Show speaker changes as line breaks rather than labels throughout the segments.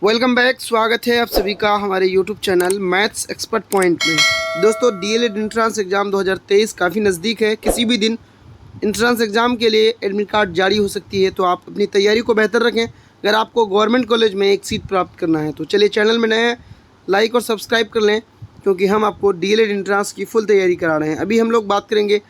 Welcome back. स्वागत है आप सभी का हमारे YouTube channel maths expert point में। दोस्तों, डीएलएड एंट्रेंस एग्ज़ाम 2023 काफ़ी नज़दीक है। किसी भी दिन एंट्रेंस एग्ज़ाम के लिए एडमिट कार्ड जारी हो सकती है, तो आप अपनी तैयारी को बेहतर रखें अगर आपको गवर्नमेंट कॉलेज में एक सीट प्राप्त करना है। तो चलिए, चैनल में नए हैं, लाइक और सब्सक्राइब कर लें, क्योंकि हम आपको डीएलएड एंट्रेंस की फुल तैयारी करा रहे हैं। अभी हम लोग बात करेंगे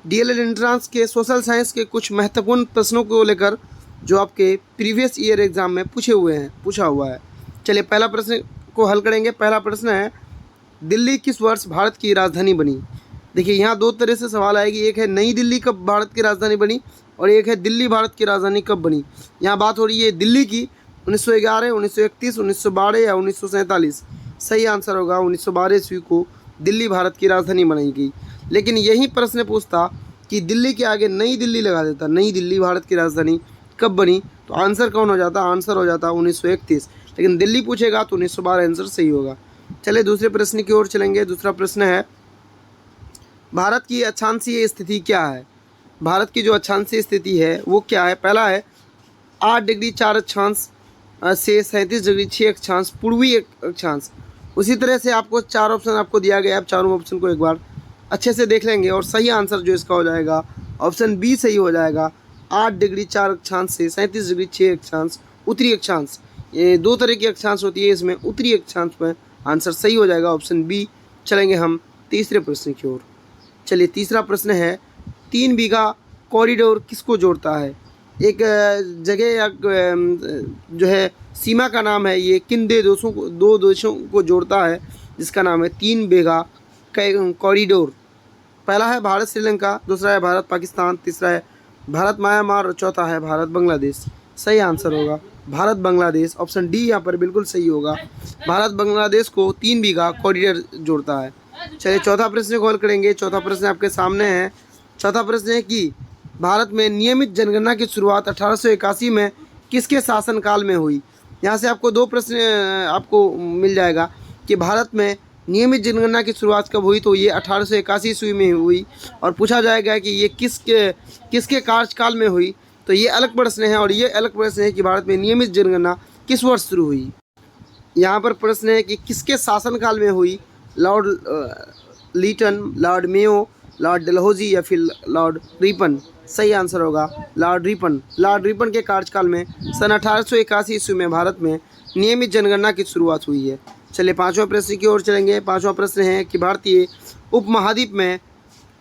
डीएलएड एंट्रेंस के सोशल साइंस के कुछ महत्वपूर्ण प्रश्नों को लेकर, जो आपके प्रीवियस ईयर एग्ज़ाम में पूछा हुआ है। चलिए, पहला प्रश्न को हल करेंगे। पहला प्रश्न है, दिल्ली किस वर्ष भारत की राजधानी बनी? देखिए, यहाँ दो तरह से सवाल आएगी। एक है नई दिल्ली कब भारत की राजधानी बनी, और एक है दिल्ली भारत की राजधानी कब बनी। यहाँ बात हो रही है दिल्ली की, 1911, 1931, 1912 या 1947। सही आंसर होगा 1912 ईस्वी को दिल्ली भारत की राजधानी बनाई गई। लेकिन यही प्रश्न पूछता कि दिल्ली के आगे नई दिल्ली लगा देता, नई दिल्ली भारत की राजधानी कब बनी, तो आंसर कौन हो जाता? आंसर हो जाता 1931। लेकिन दिल्ली पूछेगा तो 1912 आंसर सही होगा। चलिए, दूसरे प्रश्न की ओर चलेंगे। दूसरा प्रश्न है, भारत की अक्षांशीय स्थिति क्या है? भारत की जो अक्षांशीय स्थिति है वो क्या है? पहला है 8 डिग्री 4 अक्षांश से 37 डिग्री 6 अक्षांश पूर्वी अक्षांश। उसी तरह से आपको चार ऑप्शन आपको दिया गया है। आप चारों ऑप्शन को एक बार अच्छे से देख लेंगे और सही आंसर जो इसका हो जाएगा ऑप्शन बी सही हो जाएगा। 8 डिग्री 4 अक्षांश से 37 डिग्री 6 अक्षांश उत्तरी अक्षांश। ये दो तरह की अक्षांश होती है, इसमें उत्तरी अक्षांश में आंसर सही हो जाएगा ऑप्शन बी। चलेंगे हम तीसरे प्रश्न की ओर। चलिए, तीसरा प्रश्न है, 3 बीघा कॉरिडोर किसको जोड़ता है? एक जगह या जो है सीमा का नाम है, ये किन दो देशों को जोड़ता है, जिसका नाम है 3 बीघा कॉरिडोर। पहला है भारत श्रीलंका, दूसरा है भारत पाकिस्तान, तीसरा है भारत म्यांमार और चौथा है भारत बांग्लादेश। सही आंसर होगा भारत बांग्लादेश। ऑप्शन डी यहाँ पर बिल्कुल सही होगा। भारत बांग्लादेश को 3 बीघा कॉरिडोर जोड़ता है। चलिए, चौथा प्रश्न को हल करेंगे। चौथा प्रश्न आपके सामने है। चौथा प्रश्न है कि भारत में नियमित जनगणना की शुरुआत 1881 में किसके शासनकाल में हुई? यहाँ से आपको दो प्रश्न आपको मिल जाएगा कि भारत में नियमित जनगणना की शुरुआत कब हुई, तो ये 1881 ईस्वी में हुई। और पूछा जाएगा कि ये किसके कार्यकाल में हुई, तो ये अलग प्रश्न है। और ये अलग प्रश्न है कि भारत में नियमित जनगणना किस वर्ष शुरू हुई। यहाँ पर प्रश्न है कि किसके शासनकाल में हुई, Lord Lytton, Lord Mayo, Lord Dalhousie या फिर लॉर्ड रिपन। सही आंसर होगा लॉर्ड रिपन। लॉर्ड रिपन के कार्यकाल में सन 1881 ईस्वी में भारत में नियमित जनगणना की शुरुआत हुई है। चलिए, पांचवा प्रश्न की ओर चलेंगे। पांचवा प्रश्न है कि भारतीय उपमहाद्वीप में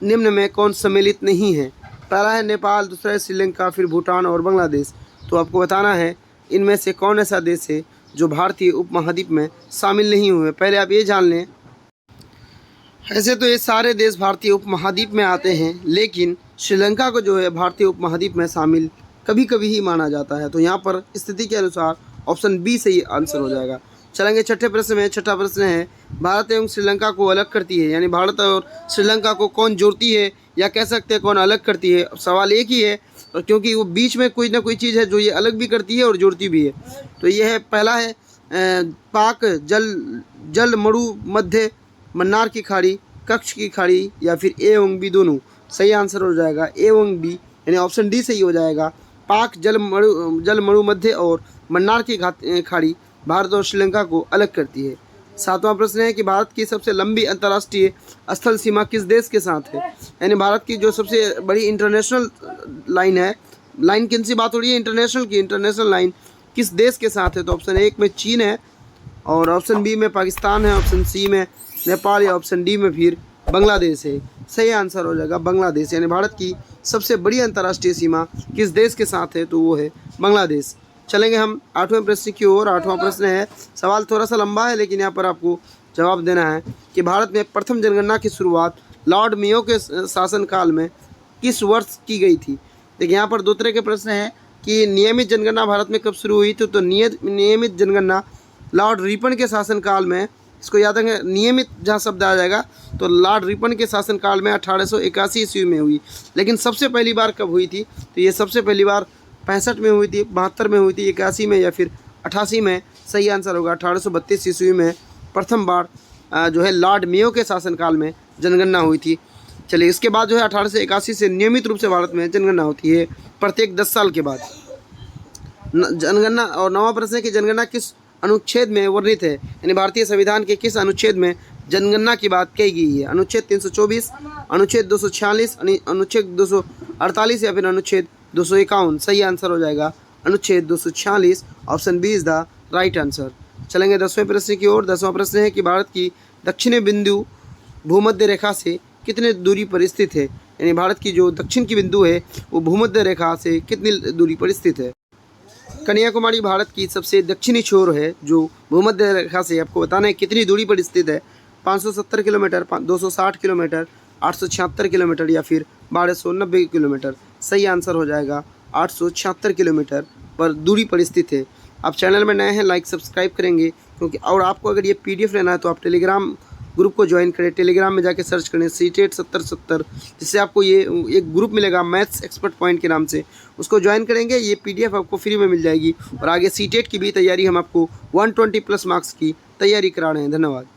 निम्न में कौन सम्मिलित नहीं है? पहला है नेपाल, दूसरा है श्रीलंका, फिर भूटान और बांग्लादेश। तो आपको बताना है इनमें से कौन ऐसा देश है जो भारतीय उपमहाद्वीप में शामिल नहीं हुए। पहले आप ये जान लें, ऐसे तो ये सारे देश भारतीय उपमहाद्वीप में आते हैं, लेकिन श्रीलंका को जो है भारतीय उपमहाद्वीप में शामिल कभी कभी ही माना जाता है। तो यहाँ पर स्थिति के अनुसार ऑप्शन बी सही आंसर हो जाएगा। चलेंगे छठे प्रश्न में। छठा प्रश्न है, भारत एवं श्रीलंका को अलग करती है, यानी भारत और श्रीलंका को कौन जोड़ती है, या कह सकते हैं कौन अलग करती है। सवाल एक ही है, क्योंकि वो बीच में कोई ना कोई चीज़ है जो ये अलग भी करती है और जोड़ती भी है। तो ये है, पहला है पाक जल मरु मध्य मन्नार की खाड़ी, कच्छ की खाड़ी, या फिर ए एवं बी दोनों। सही आंसर हो जाएगा ए एवं बी, यानी ऑप्शन डी सही हो जाएगा। पाक जल मरु मध्य और मन्नार की खाड़ी भारत और श्रीलंका को अलग करती है। सातवां प्रश्न है कि भारत की सबसे लंबी अंतर्राष्ट्रीय स्थल सीमा किस देश के साथ है? यानी भारत की जो सबसे बड़ी इंटरनेशनल लाइन है, लाइन किन सी बात हो रही है? इंटरनेशनल की। इंटरनेशनल लाइन किस देश के साथ है? तो ऑप्शन एक में चीन है, और ऑप्शन बी में पाकिस्तान है, ऑप्शन सी में नेपाल, या ऑप्शन डी में फिर बांग्लादेश है। सही आंसर हो जाएगा बांग्लादेश। यानी भारत की सबसे बड़ी अंतर्राष्ट्रीय सीमा किस देश के साथ है, तो वो है बांग्लादेश। चलेंगे हम आठवें प्रश्न की ओर। आठवां प्रश्न है, सवाल थोड़ा सा लंबा है, लेकिन यहाँ पर आपको जवाब देना है कि भारत में प्रथम जनगणना की शुरुआत लॉर्ड मेयो के शासनकाल में किस वर्ष की गई थी? देखिए, यहाँ पर दो तरह के प्रश्न हैं कि नियमित जनगणना भारत में कब शुरू हुई थी। तो नियमित जनगणना लॉर्ड रिपन के शासनकाल में, इसको याद रखें, नियमित जहाँ शब्द आ जाएगा तो लॉर्ड रिपन के शासनकाल में 1881 ईस्वी में हुई। लेकिन सबसे पहली बार कब हुई थी? तो ये सबसे पहली बार 65 में हुई थी, 72 में हुई थी, 81 में, या फिर 88 में। सही आंसर होगा 1832 ईस्वी में प्रथम बार जो है लॉर्ड मेयो के शासनकाल में जनगणना हुई थी। चलिए, इसके बाद जो है 1881 से नियमित रूप से भारत में जनगणना होती है प्रत्येक 10 साल के बाद। जनगणना। और नवा प्रश्न है कि जनगणना किस अनुच्छेद में वर्णित है? यानी भारतीय संविधान के किस अनुच्छेद में जनगणना की बात कही गई है? अनुच्छेद 324, अनुच्छेद 246, अनुच्छेद 248 या फिर अनुच्छेद 251? सही आंसर हो जाएगा अनुच्छेद 246। Option B is the right answer. चलेंगे 10वें प्रश्न की ओर। 10वां प्रश्न है कि भारत की दक्षिणी बिंदु भूमध्य रेखा से कितनी दूरी पर स्थित है? यानी भारत की जो दक्षिण की बिंदु है वो भूमध्य रेखा से कितनी दूरी पर स्थित है? कन्याकुमारी भारत की सबसे दक्षिणी छोर है जो भूमध्य रेखा से आपको बताना है कितनी दूरी पर स्थित है। 570 किलोमीटर, 260 किलोमीटर, 876 किलोमीटर या फिर 1290 किलोमीटर? सही आंसर हो जाएगा 876 किलोमीटर पर दूरी पर स्थित है। आप चैनल में नए हैं, लाइक सब्सक्राइब करेंगे क्योंकि, और आपको अगर ये पीडीएफ लेना है तो आप टेलीग्राम ग्रुप को ज्वाइन करें। टेलीग्राम में जाके सर्च करें CTET 7070, जिससे आपको ये एक ग्रुप मिलेगा मैथ्स एक्सपर्ट पॉइंट के नाम से। उसको ज्वाइन करेंगे, ये पीडीएफ आपको फ्री में मिल जाएगी। और आगे CTET की भी तैयारी हम आपको 120+ मार्क्स की तैयारी करा रहे हैं। धन्यवाद।